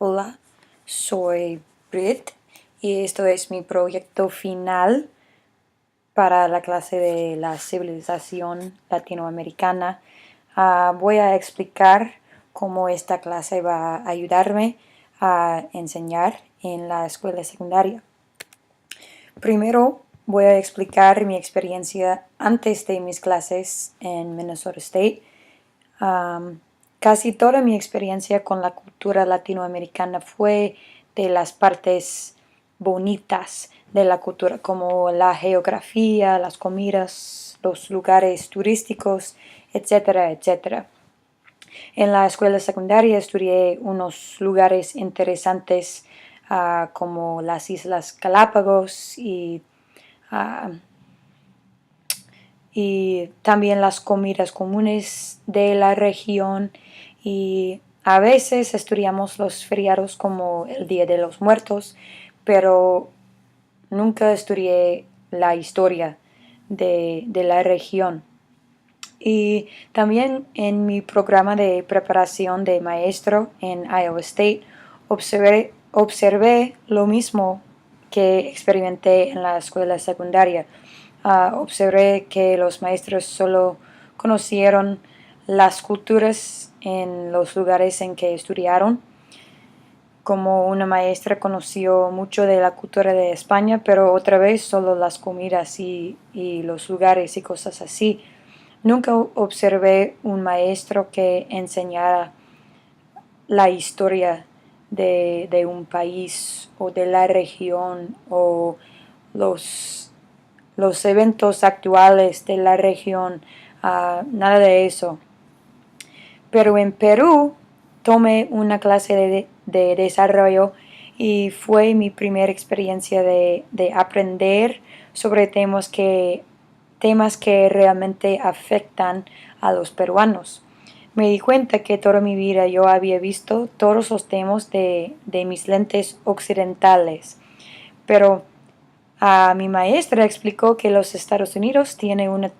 Hola, soy Brit y esto es mi proyecto final para la clase de la civilización latinoamericana. Voy a explicar cómo esta clase va a ayudarme a enseñar en la escuela secundaria. Primero voy a explicar mi experiencia antes de mis clases en Minnesota State. Casi toda mi experiencia con la cultura latinoamericana fue de las partes bonitas de la cultura, como la geografía, las comidas, los lugares turísticos, etcétera, etcétera. En la escuela secundaria estudié unos lugares interesantes como las Islas Galápagos uh, y también las comidas comunes de la región, y a veces estudiamos los feriados como el Día de los Muertos, pero nunca estudié la historia de la región. Y también en mi programa de preparación de maestro en Iowa State observé lo mismo que experimenté en la escuela secundaria. Observé que los maestros solo conocieron las culturas en los lugares en que estudiaron. Como una maestra conoció mucho de la cultura de España, pero otra vez solo las comidas y los lugares y cosas así. Nunca observé un maestro que enseñara la historia de un país o de la región o los eventos actuales de la región, nada de eso. Pero en Perú tomé una clase de desarrollo y fue mi primera experiencia de aprender sobre temas que realmente afectan a los peruanos. Me di cuenta que toda mi vida yo había visto todos los temas de mis lentes occidentales, pero mi maestra explicó que los Estados Unidos tienen una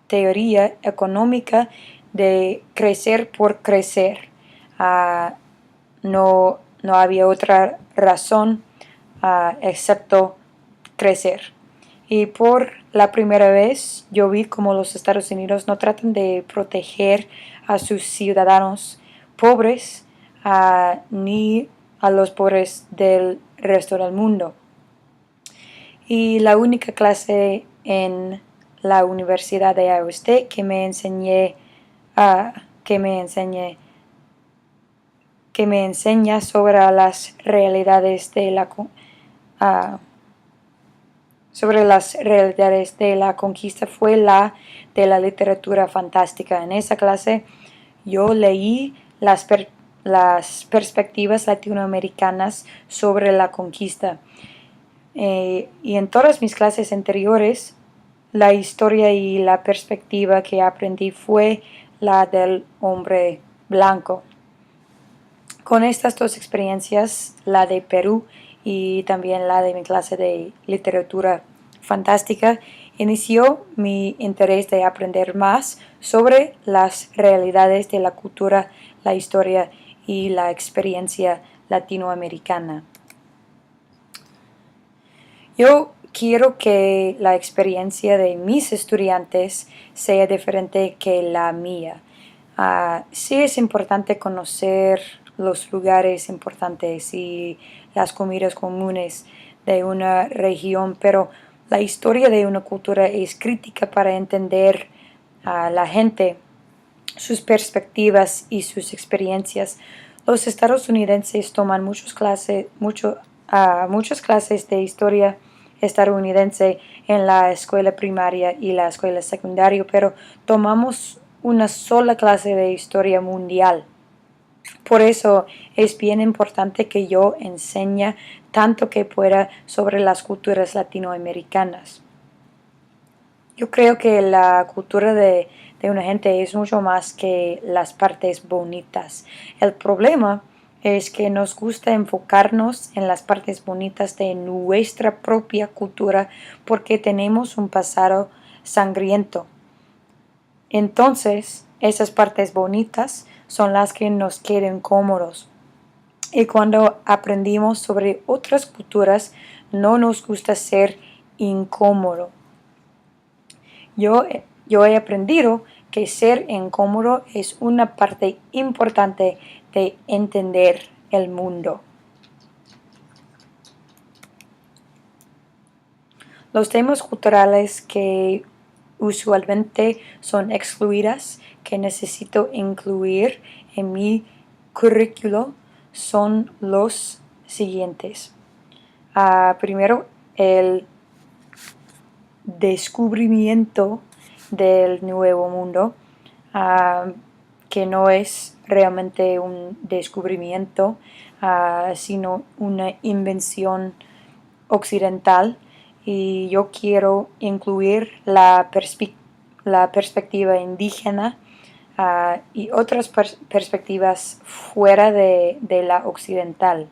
teoría económica de crecer por crecer. No había otra razón excepto crecer. Y por la primera vez yo vi cómo los Estados Unidos no tratan de proteger a sus ciudadanos pobres ni a los pobres del resto del mundo. Y la única clase en la Universidad de Iowa State que me enseña sobre las realidades de la conquista fue la de la literatura fantástica. En esa clase yo leí las perspectivas latinoamericanas sobre la conquista. Y en todas mis clases anteriores, la historia y la perspectiva que aprendí fue la del hombre blanco. Con estas dos experiencias, la de Perú y también la de mi clase de literatura fantástica, inició mi interés de aprender más sobre las realidades de la cultura, la historia y la experiencia latinoamericana. Yo quiero que la experiencia de mis estudiantes sea diferente que la mía. Sí es importante conocer los lugares importantes y las comidas comunes de una región, pero la historia de una cultura es crítica para entender a la gente, sus perspectivas y sus experiencias. Los estadounidenses toman muchas clases de historia estadounidense en la escuela primaria y la escuela secundaria, pero tomamos una sola clase de historia mundial. Por eso es bien importante que yo enseñe tanto que pueda sobre las culturas latinoamericanas. Yo creo que la cultura de una gente es mucho más que las partes bonitas. El problema es que nos gusta enfocarnos en las partes bonitas de nuestra propia cultura porque tenemos un pasado sangriento. Entonces, esas partes bonitas son las que nos quedan cómodos. Y cuando aprendimos sobre otras culturas, no nos gusta ser incómodo. Yo he aprendido que ser incómodo es una parte importante de entender el mundo. Los temas culturales que usualmente son excluidas, que necesito incluir en mi currículo, son los siguientes. Primero, el descubrimiento del nuevo mundo, que no es realmente un descubrimiento, sino una invención occidental, y yo quiero incluir la perspectiva indígena y otras perspectivas fuera de la occidental.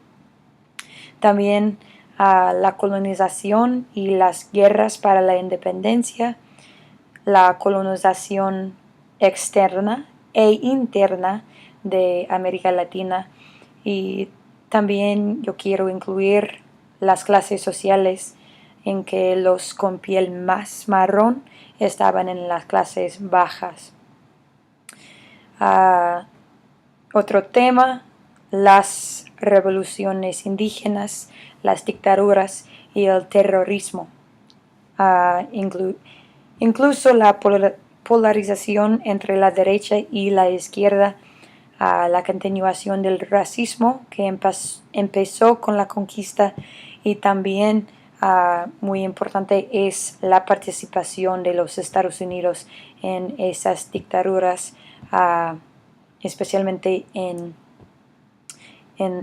También la colonización y las guerras para la independencia, la colonización externa e interna de América Latina, y también yo quiero incluir las clases sociales en que los con piel más marrón estaban en las clases bajas. Otro tema, las revoluciones indígenas, las dictaduras y el terrorismo. Incluso la polarización entre la derecha y la izquierda, la continuación del racismo que empezó con la conquista, y también muy importante es la participación de los Estados Unidos en esas dictaduras, especialmente en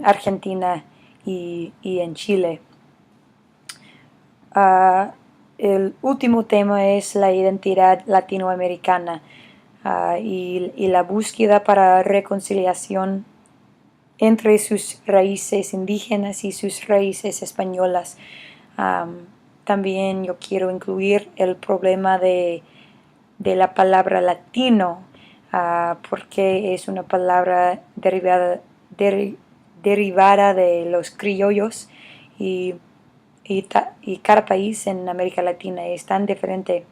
Argentina y en Chile. El último tema es la identidad latinoamericana, y la búsqueda para reconciliación entre sus raíces indígenas y sus raíces españolas. También yo quiero incluir el problema de la palabra latino, porque es una palabra derivada de los criollos, y cada país en América Latina es tan diferente.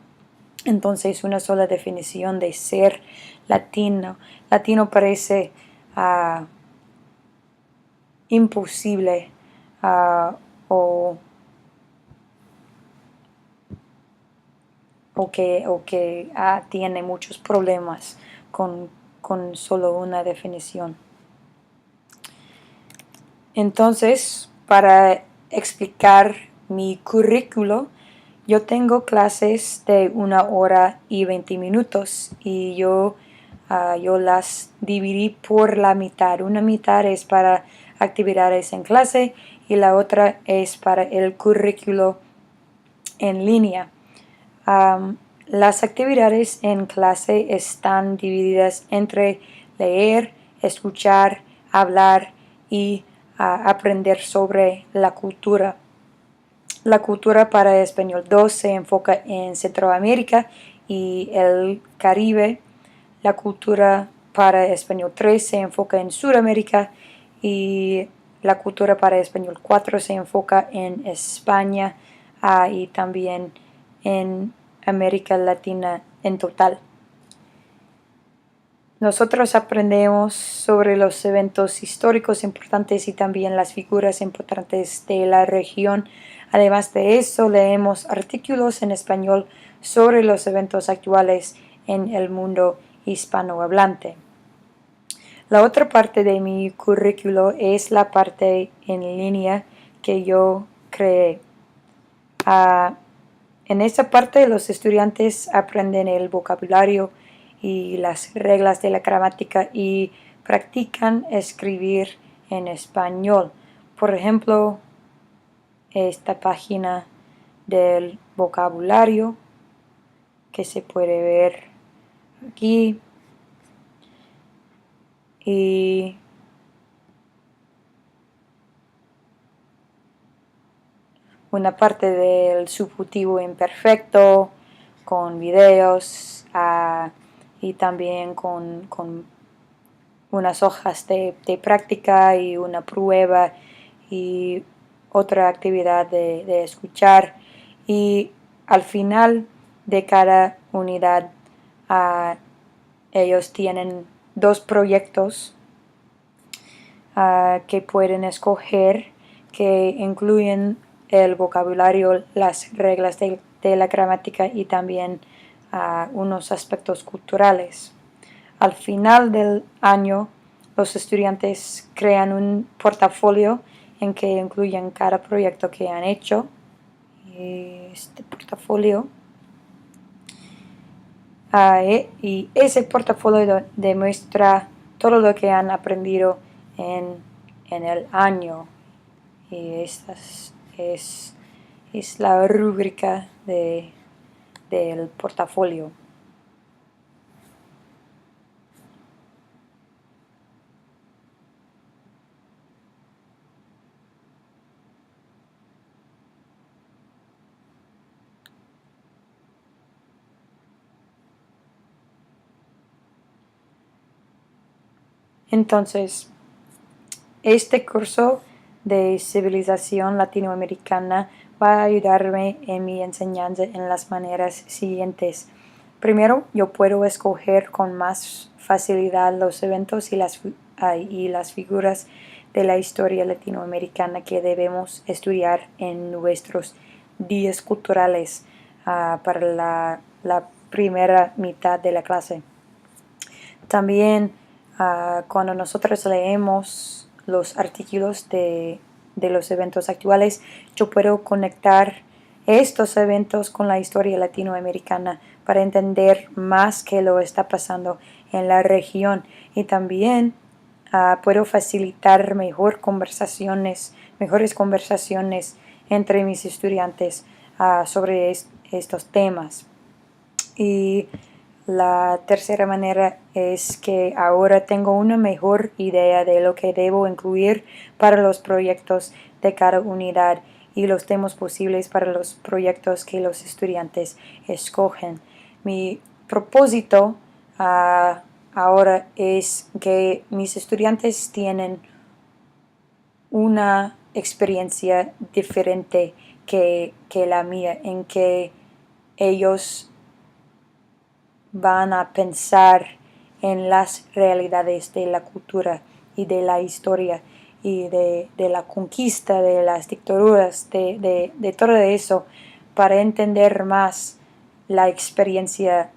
Entonces una sola definición de ser latino parece imposible, o que tiene muchos problemas con solo una definición. Entonces, para explicar mi currículo, yo tengo clases de 1 hora y 20 minutos, y yo las dividí por la mitad. Una mitad es para actividades en clase y la otra es para el currículo en línea. Las actividades en clase están divididas entre leer, escuchar, hablar y aprender sobre la cultura. La cultura para Español 2 se enfoca en Centroamérica y el Caribe. La cultura para Español 3 se enfoca en Sudamérica, y la cultura para Español 4 se enfoca en España, y también en América Latina en total. Nosotros aprendemos sobre los eventos históricos importantes y también las figuras importantes de la región. Además de eso, leemos artículos en español sobre los eventos actuales en el mundo hispanohablante. La otra parte de mi currículo es la parte en línea que yo creé. En esta parte los estudiantes aprenden el vocabulario y las reglas de la gramática y practican escribir en español. Por ejemplo, esta página del vocabulario que se puede ver aquí, y una parte del subjuntivo imperfecto con videos, y también con unas hojas de práctica y una prueba y otra actividad de escuchar, y al final de cada unidad ellos tienen 2 proyectos que pueden escoger, que incluyen el vocabulario, las reglas de la gramática y también unos aspectos culturales. Al final del año, los estudiantes crean un portafolio en que incluyen cada proyecto que han hecho. Y este portafolio y ese portafolio demuestra todo lo que han aprendido en el año. Y esta es la rúbrica del portafolio. Entonces, este curso de civilización latinoamericana va a ayudarme en mi enseñanza en las maneras siguientes. Primero, yo puedo escoger con más facilidad los eventos y las figuras de la historia latinoamericana que debemos estudiar en nuestros días culturales para la primera mitad de la clase. También cuando nosotros leemos los artículos de los eventos actuales, yo puedo conectar estos eventos con la historia latinoamericana para entender más qué lo está pasando en la región, y también puedo facilitar mejores conversaciones entre mis estudiantes sobre estos temas. Y la tercera manera es que ahora tengo una mejor idea de lo que debo incluir para los proyectos de cada unidad y los temas posibles para los proyectos que los estudiantes escogen. Mi propósito ahora es que mis estudiantes tienen una experiencia diferente que la mía, en que ellos van a pensar en las realidades de la cultura y de la historia y de la conquista, de las dictaduras, de todo eso, para entender más la experiencia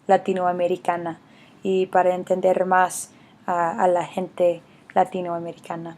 latinoamericana y para entender más a la gente latinoamericana.